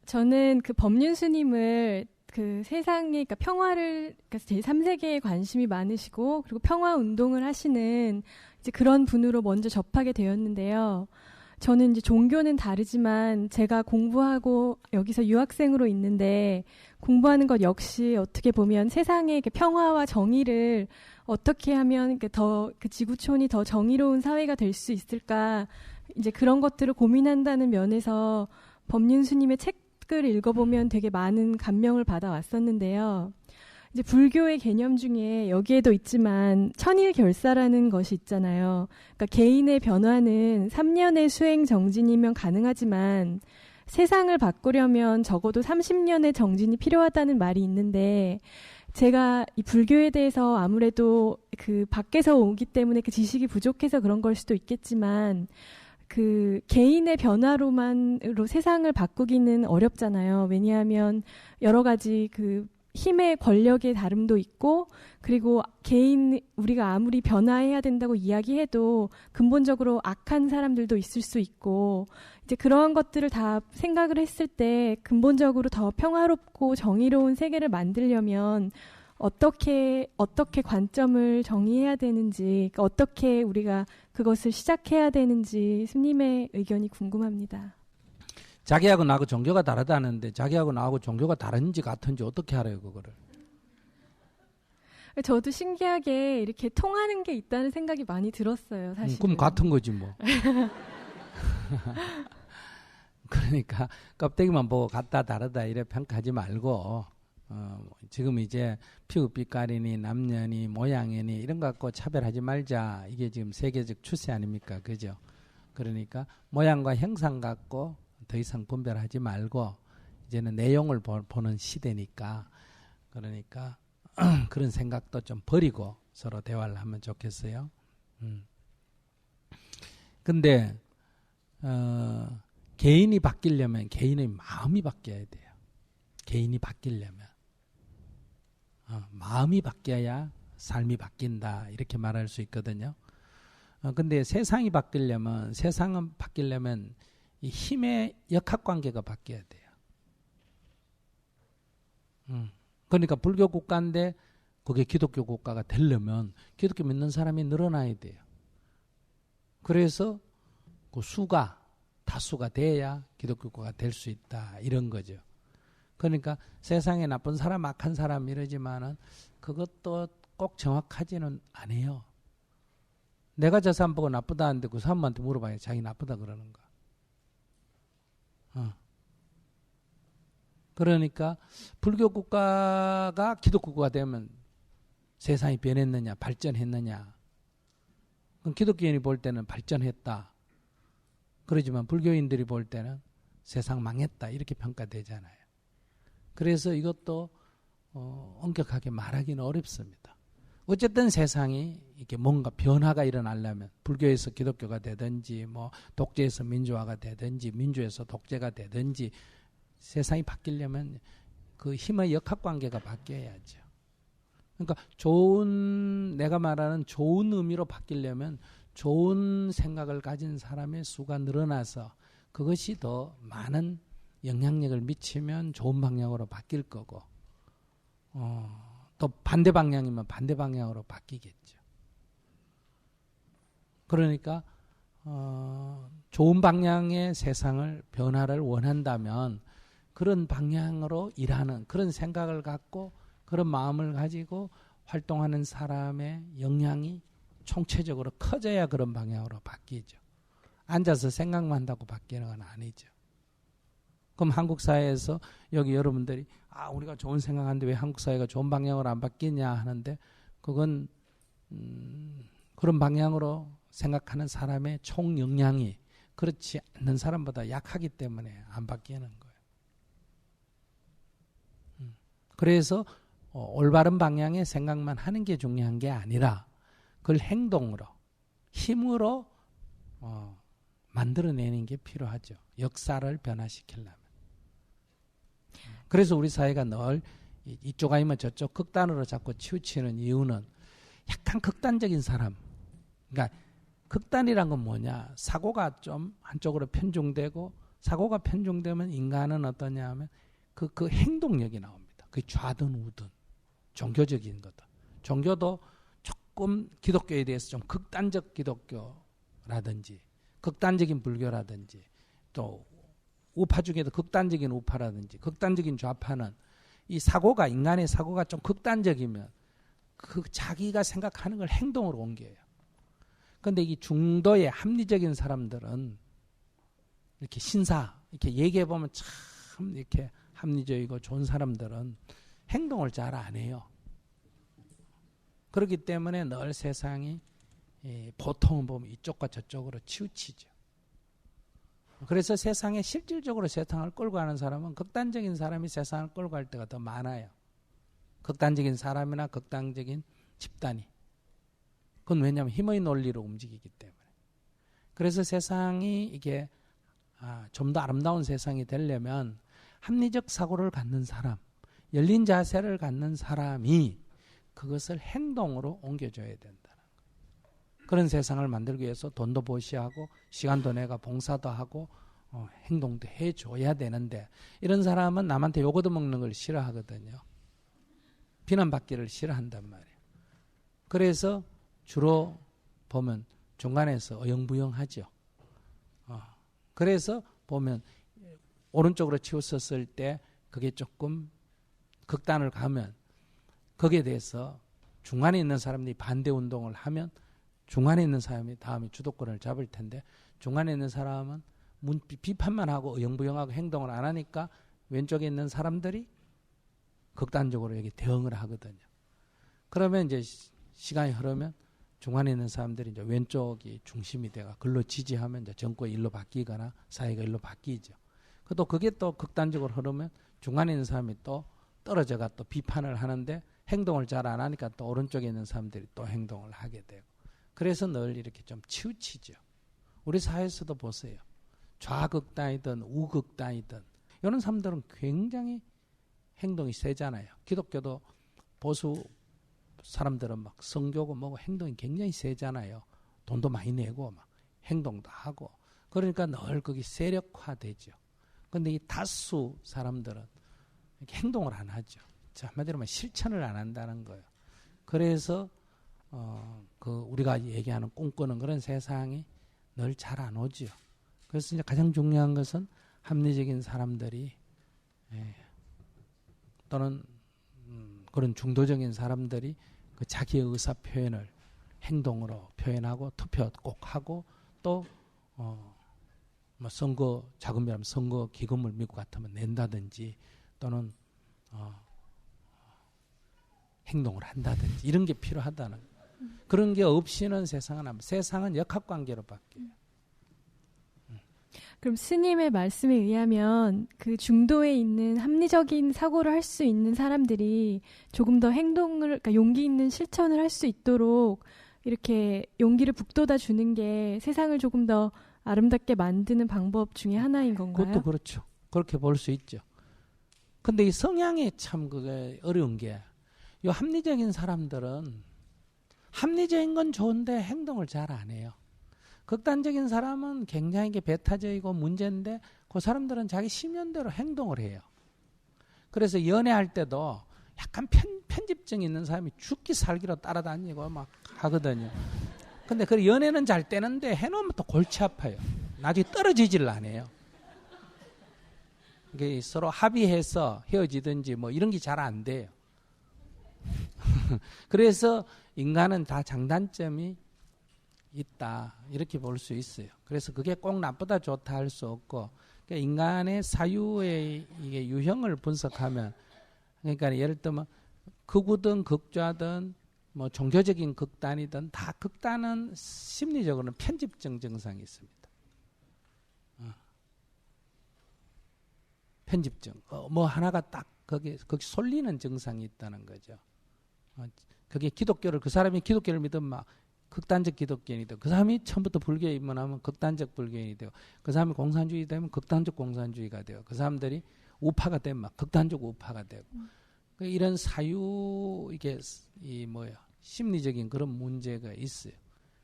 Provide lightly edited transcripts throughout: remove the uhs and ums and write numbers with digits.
저는 그 법륜 스님을 그 세상에, 그러니까 평화를, 그러니까 제3세계에 관심이 많으시고, 그리고 평화 운동을 하시는 이제 그런 분으로 먼저 접하게 되었는데요. 저는 이제 종교는 다르지만 제가 공부하고 여기서 유학생으로 있는데 공부하는 것 역시 어떻게 보면 세상의 평화와 정의를 어떻게 하면 더 그 지구촌이 더 정의로운 사회가 될 수 있을까, 이제 그런 것들을 고민한다는 면에서 법륜 스님의 책을 읽어보면 되게 많은 감명을 받아왔었는데요. 이제 불교의 개념 중에 여기에도 있지만 천일결사라는 것이 있잖아요. 그러니까 개인의 변화는 3년의 수행 정진이면 가능하지만 세상을 바꾸려면 적어도 30년의 정진이 필요하다는 말이 있는데, 제가 이 불교에 대해서 아무래도 그 밖에서 오기 때문에 그 지식이 부족해서 그런 걸 수도 있겠지만, 그 개인의 변화로만으로 세상을 바꾸기는 어렵잖아요. 왜냐하면 여러 가지 그 힘의 권력의 다름도 있고, 그리고 우리가 아무리 변화해야 된다고 이야기해도 근본적으로 악한 사람들도 있을 수 있고, 이제 그러한 것들을 다 생각을 했을 때 근본적으로 더 평화롭고 정의로운 세계를 만들려면 어떻게 관점을 정의해야 되는지, 그러니까 어떻게 우리가 그것을 시작해야 되는지 스님의 의견이 궁금합니다. 자기하고 나하고 종교가 다르다는데 자기하고 나하고 종교가 다른지 같은지 어떻게 알아요, 그거를? 저도 신기하게 이렇게 통하는 게 있다는 생각이 많이 들었어요, 사실. 그럼 같은 거지 뭐. 그러니까 껍데기만 보고 같다 다르다 이래 평가하지 말고, 지금 이제 피부빛깔이니 남녀니 모양이니 이런 거 갖고 차별하지 말자. 이게 지금 세계적 추세 아닙니까? 그죠? 그러니까 모양과 형상 갖고 더 이상 분별하지 말고 이제는 내용을 보는 시대니까, 그러니까 그런 생각도 좀 버리고 서로 대화를 하면 좋겠어요. 근데 개인이 바뀌려면 개인의 마음이 바뀌어야 돼요. 개인이 바뀌려면 마음이 바뀌어야 삶이 바뀐다, 이렇게 말할 수 있거든요. 근데 세상이 바뀌려면 이 힘의 역학관계가 바뀌어야 돼요. 그러니까 불교 국가인데 그게 기독교 국가가 되려면 기독교 믿는 사람이 늘어나야 돼요. 그래서 그 수가 다수가 돼야 기독교 국가가 될 수 있다, 이런 거죠. 그러니까 세상에 나쁜 사람, 악한 사람 이러지만은 그것도 꼭 정확하지는 않아요. 내가 저 사람 보고 나쁘다 하는데 그 사람한테 물어봐야 자기 나쁘다 그러는가. 그러니까 불교 국가가 기독교 국가가 되면 세상이 변했느냐, 발전했느냐. 그럼 기독교인이 볼 때는 발전했다. 그러지만 불교인들이 볼 때는 세상 망했다, 이렇게 평가되잖아요. 그래서 이것도 엄격하게 말하기는 어렵습니다. 어쨌든 세상이 이렇게 뭔가 변화가 일어나려면 불교에서 기독교가 되든지 뭐 독재에서 민주화가 되든지 민주에서 독재가 되든지 세상이 바뀌려면 그 힘의 역학관계가 바뀌어야죠. 그러니까 내가 말하는 좋은 의미로 바뀌려면 좋은 생각을 가진 사람의 수가 늘어나서 그것이 더 많은 영향력을 미치면 좋은 방향으로 바뀔 거고, 또 반대 방향이면 반대 방향으로 바뀌겠죠. 그러니까 좋은 방향의 세상을 변화를 원한다면 그런 방향으로 일하는 그런 생각을 갖고 그런 마음을 가지고 활동하는 사람의 영향이 총체적으로 커져야 그런 방향으로 바뀌죠. 앉아서 생각만 한다고 바뀌는 건 아니죠. 그럼 한국 사회에서 여기 여러분들이 우리가 좋은 생각하는데 왜 한국 사회가 좋은 방향으로 안 바뀌냐 하는데, 그건 그런 방향으로 생각하는 사람의 총 영향이 그렇지 않는 사람보다 약하기 때문에 안 바뀌는 거예요. 그래서 올바른 방향의 생각만 하는 게 중요한 게 아니라 그걸 행동으로, 힘으로 만들어내는 게 필요하죠. 역사를 변화시키려면. 그래서 우리 사회가 늘 이쪽 아니면 저쪽 극단으로 자꾸 치우치는 이유는 약간 극단적인 사람, 그러니까 극단이란 건 뭐냐, 사고가 좀 한쪽으로 편중되고 사고가 편중되면 인간은 어떠냐 하면 그 행동력이 나옵니다. 그 좌든 우든 종교적인 거다. 종교도 조금 기독교에 대해서 좀 극단적 기독교라든지 극단적인 불교라든지 또 우파 중에도 극단적인 우파라든지 극단적인 좌파는 이 사고가 인간의 사고가 좀 극단적이면 그 자기가 생각하는 걸 행동으로 옮겨요. 그런데 이 중도의 합리적인 사람들은 이렇게 이렇게 얘기해 보면 참 이렇게 합리적이고 좋은 사람들은 행동을 잘 안 해요. 그렇기 때문에 늘 세상이 보통은 보면 이쪽과 저쪽으로 치우치죠. 그래서 세상에 실질적으로 세상을 끌고 가는 사람은 극단적인 사람이 세상을 끌고 갈 때가 더 많아요. 극단적인 사람이나 극단적인 집단이. 그건 왜냐하면 힘의 논리로 움직이기 때문에. 그래서 세상이 이게 좀 더 아름다운 세상이 되려면 합리적 사고를 갖는 사람, 열린 자세를 갖는 사람이 그것을 행동으로 옮겨줘야 된다는 거예요. 그런 세상을 만들기 위해서 돈도 보시하고 시간도 내가 봉사도 하고 행동도 해줘야 되는데 이런 사람은 남한테 욕 얻어먹는 걸 싫어하거든요. 비난받기를 싫어한단 말이에요. 그래서 주로 보면 중간에서 어영부영하죠. 그래서 보면 오른쪽으로 치우쳤을 때 그게 조금 극단을 가면 거기에 대해서 중간에 있는 사람들이 반대 운동을 하면 중간에 있는 사람이 다음에 주도권을 잡을 텐데 중간에 있는 사람은 비판만 하고 어영부영하고 행동을 안 하니까 왼쪽에 있는 사람들이 극단적으로 여기 대응을 하거든요. 그러면 이제 시간이 흐르면 중간에 있는 사람들이 이제 왼쪽이 중심이 돼가 글로 지지하면 이제 정권이 일로 바뀌거나 사회가 일로 바뀌죠. 또 그게 또 극단적으로 흐르면 중간에 있는 사람이 또 떨어져가 또 비판을 하는데 행동을 잘 안 하니까 또 오른쪽에 있는 사람들이 또 행동을 하게 되고 그래서 늘 이렇게 좀 치우치죠. 우리 사회에서도 보세요. 좌극단이든 우극단이든 이런 사람들은 굉장히 행동이 세잖아요. 기독교도 보수 사람들은 막 성교고 뭐고 행동이 굉장히 세잖아요. 돈도 많이 내고 막 행동도 하고 그러니까 늘 거기 세력화되죠. 그런데 이 다수 사람들은 이렇게 행동을 안 하죠. 한마디로 말하면 실천을 안 한다는 거예요. 그래서 우리가 얘기하는 꿈꾸는 그런 세상이 늘 잘 안 오죠. 그래서 이제 가장 중요한 것은 합리적인 사람들이 또는 그런 중도적인 사람들이 그 자기의 의사 표현을 행동으로 표현하고 투표 꼭 하고 또 뭐 선거 자금이라면 선거 기금을 미국 같으면 낸다든지 또는 행동을 한다든지 이런 게 필요하다는 그런 게 없이는 세상은 역학관계로 바뀌어요. 그럼 스님의 말씀에 의하면 그 중도에 있는 합리적인 사고를 할 수 있는 사람들이 조금 더 그러니까 용기 있는 실천을 할 수 있도록 이렇게 용기를 북돋아 주는 게 세상을 조금 더 아름답게 만드는 방법 중에 하나인 건가요? 그것도 그렇죠. 그렇게 볼 수 있죠. 근데 이 성향이 참 그게 어려운 게 이 합리적인 사람들은 합리적인 건 좋은데 행동을 잘 안 해요. 극단적인 사람은 굉장히 배타적이고 문제인데 그 사람들은 자기 심연대로 행동을 해요. 그래서 연애할 때도 약간 편집증 있는 사람이 죽기 살기로 따라다니고 막 하거든요. 근데 그 연애는 잘 되는데 해놓으면 또 골치 아파요. 나중에 떨어지질 않아요. 이게 서로 합의해서 헤어지든지 뭐 이런 게 잘 안 돼요. 그래서 인간은 다 장단점이 있다 이렇게 볼 수 있어요. 그래서 그게 꼭 나쁘다 좋다 할 수 없고 그러니까 인간의 사유의 이게 유형을 분석하면 그러니까 예를 들면 극우든 극좌든 뭐 종교적인 극단이든 다 극단은 심리적으로는 편집증 증상이 있습니다. 편집증 뭐 하나가 딱 거기 쏠리는 증상이 있다는 거죠. 그게 기독교를 그 사람이 기독교를 믿으면 막 극단적 기독교인이 되고 그 사람이 처음부터 불교에 입문하면 극단적 불교인이 되고 그 사람이 공산주의 되면 극단적 공산주의가 되고 그 사람들이 우파가 되면 막 극단적 우파가 되고 이런 사유 이게 심리적인 그런 문제가 있어요.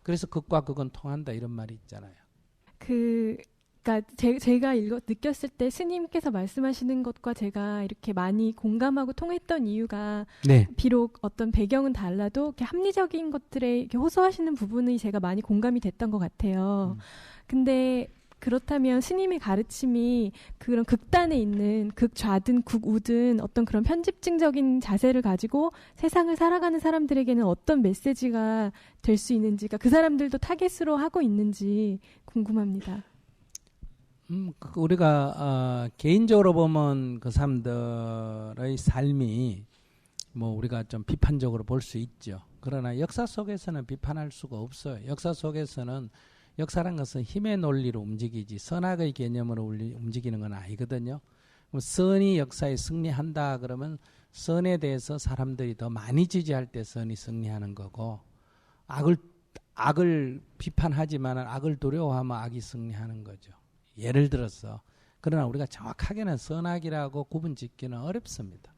그래서 극과 극은 통한다 이런 말이 있잖아요. 그러니까 제가 느꼈을 때 스님께서 말씀하시는 것과 제가 이렇게 많이 공감하고 통했던 이유가 네. 비록 어떤 배경은 달라도 이렇게 합리적인 것들에 이렇게 호소하시는 부분이 제가 많이 공감이 됐던 것 같아요. 근데 그렇다면 스님의 가르침이 그런 극단에 있는 극좌든 극우든 어떤 그런 편집증적인 자세를 가지고 세상을 살아가는 사람들에게는 어떤 메시지가 될 수 있는지, 그러니까 그 사람들도 타겟으로 하고 있는지 궁금합니다. 우리가 개인적으로 보면 그 사람들의 삶이 뭐 우리가 좀 비판적으로 볼 수 있죠. 그러나 역사 속에서는 비판할 수가 없어요. 역사 속에서는 역사란 것은 힘의 논리로 움직이지 선악의 개념으로 움직이는 건 아니거든요. 선이 역사에 승리한다 그러면 선에 대해서 사람들이 더 많이 지지할 때 선이 승리하는 거고, 악을 비판하지만 악을 두려워하면 악이 승리하는 거죠. 예를 들어서, 그러나 우리가 정확하게는 선악이라고 구분 짓기는 어렵습니다.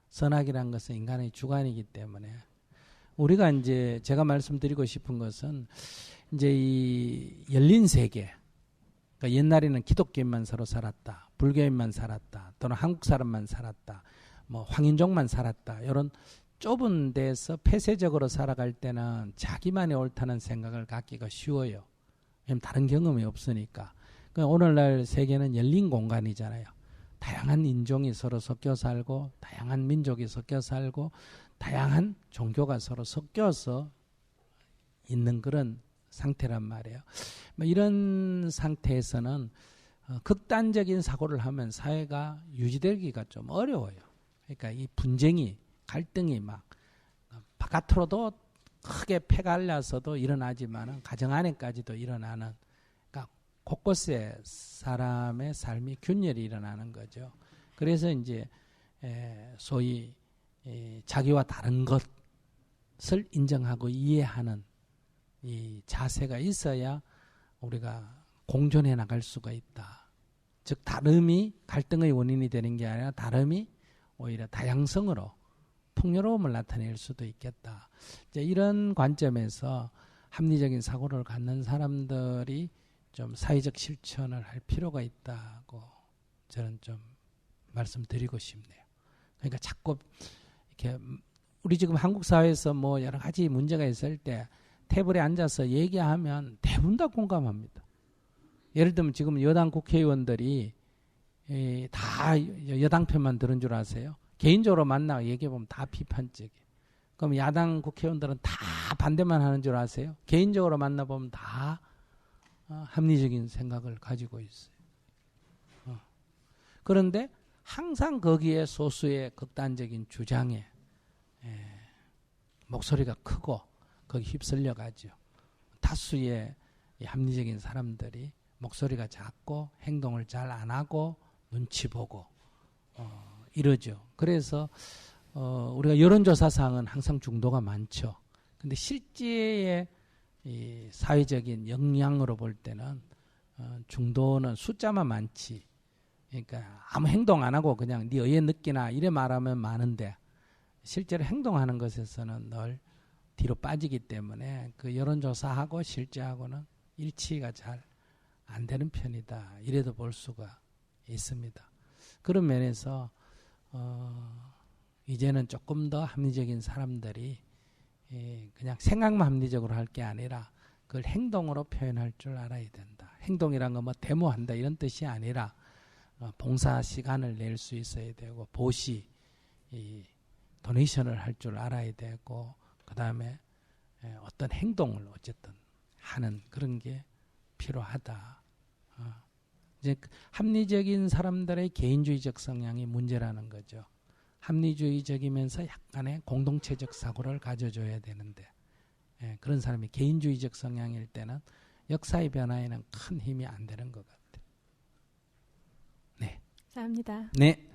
선악이라는 것은 인간의 주관이기 때문에 우리가 이제 제가 말씀드리고 싶은 것은 이제 이 열린 세계, 그러니까 옛날에는 기독교인만 서로 살았다, 불교인만 살았다, 또는 한국 사람만 살았다, 뭐 황인종만 살았다, 이런 좁은 데서 폐쇄적으로 살아갈 때는 자기만이 옳다는 생각을 갖기가 쉬워요. 왜냐하면 다른 경험이 없으니까. 그러니까 오늘날 세계는 열린 공간이잖아요. 다양한 인종이 서로 섞여 살고, 다양한 민족이 섞여 살고, 다양한 종교가 서로 섞여서 있는 그런 상태란 말이에요. 뭐 이런 상태에서는 극단적인 사고를 하면 사회가 유지되기가 좀 어려워요. 그러니까 이 분쟁이, 갈등이 막 바깥으로도 크게 패갈려서도 일어나지만은 가정 안에까지도 일어나는, 그러니까 곳곳에 사람의 삶이 균열이 일어나는 거죠. 그래서 이제 소위 자기와 다른 것을 인정하고 이해하는 이 자세가 있어야 우리가 공존해 나갈 수가 있다. 즉 다름이 갈등의 원인이 되는 게 아니라 다름이 오히려 다양성으로 풍요로움을 나타낼 수도 있겠다. 이제 이런 관점에서 합리적인 사고를 갖는 사람들이 좀 사회적 실천을 할 필요가 있다고 저는 좀 말씀드리고 싶네요. 그러니까 자꾸 이렇게 우리 지금 한국 사회에서 뭐 여러 가지 문제가 있을 때 테이블에 앉아서 얘기하면 대부분 다 공감합니다. 예를 들면 지금 여당 국회의원들이 다 여당 편만 들은 줄 아세요? 개인적으로 만나고 얘기해보면 다 비판적이에요. 그럼 야당 국회의원들은 다 반대만 하는 줄 아세요? 개인적으로 만나보면 다 합리적인 생각을 가지고 있어요. 그런데 항상 거기에 소수의 극단적인 주장에 목소리가 크고 거기 휩쓸려 가죠. 다수의 합리적인 사람들이 목소리가 작고 행동을 잘 안 하고 눈치 보고 이러죠. 그래서 우리가 여론조사상은 항상 중도가 많죠. 근데 실제의 이 사회적인 역량으로 볼 때는 중도는 숫자만 많지. 그러니까 아무 행동 안 하고 그냥 네 의에 느끼나 이래 말하면 많은데 실제로 행동하는 것에서는 늘 뒤로 빠지기 때문에 그 여론조사하고 실제하고는 일치가 잘 안 되는 편이다. 이래도 볼 수가 있습니다. 그런 면에서 이제는 조금 더 합리적인 사람들이 그냥 생각만 합리적으로 할 게 아니라 그걸 행동으로 표현할 줄 알아야 된다. 행동이란 건 뭐 데모한다 이런 뜻이 아니라 봉사 시간을 낼 수 있어야 되고 보시, 도네이션을 할 줄 알아야 되고 그 다음에 어떤 행동을 어쨌든 하는 그런 게 필요하다. 이제 합리적인 사람들의 개인주의적 성향이 문제라는 거죠. 합리주의적이면서 약간의 공동체적 사고를 가져줘야 되는데 그런 사람이 개인주의적 성향일 때는 역사의 변화에는 큰 힘이 안 되는 것 같아요. 네. 감사합니다. 네.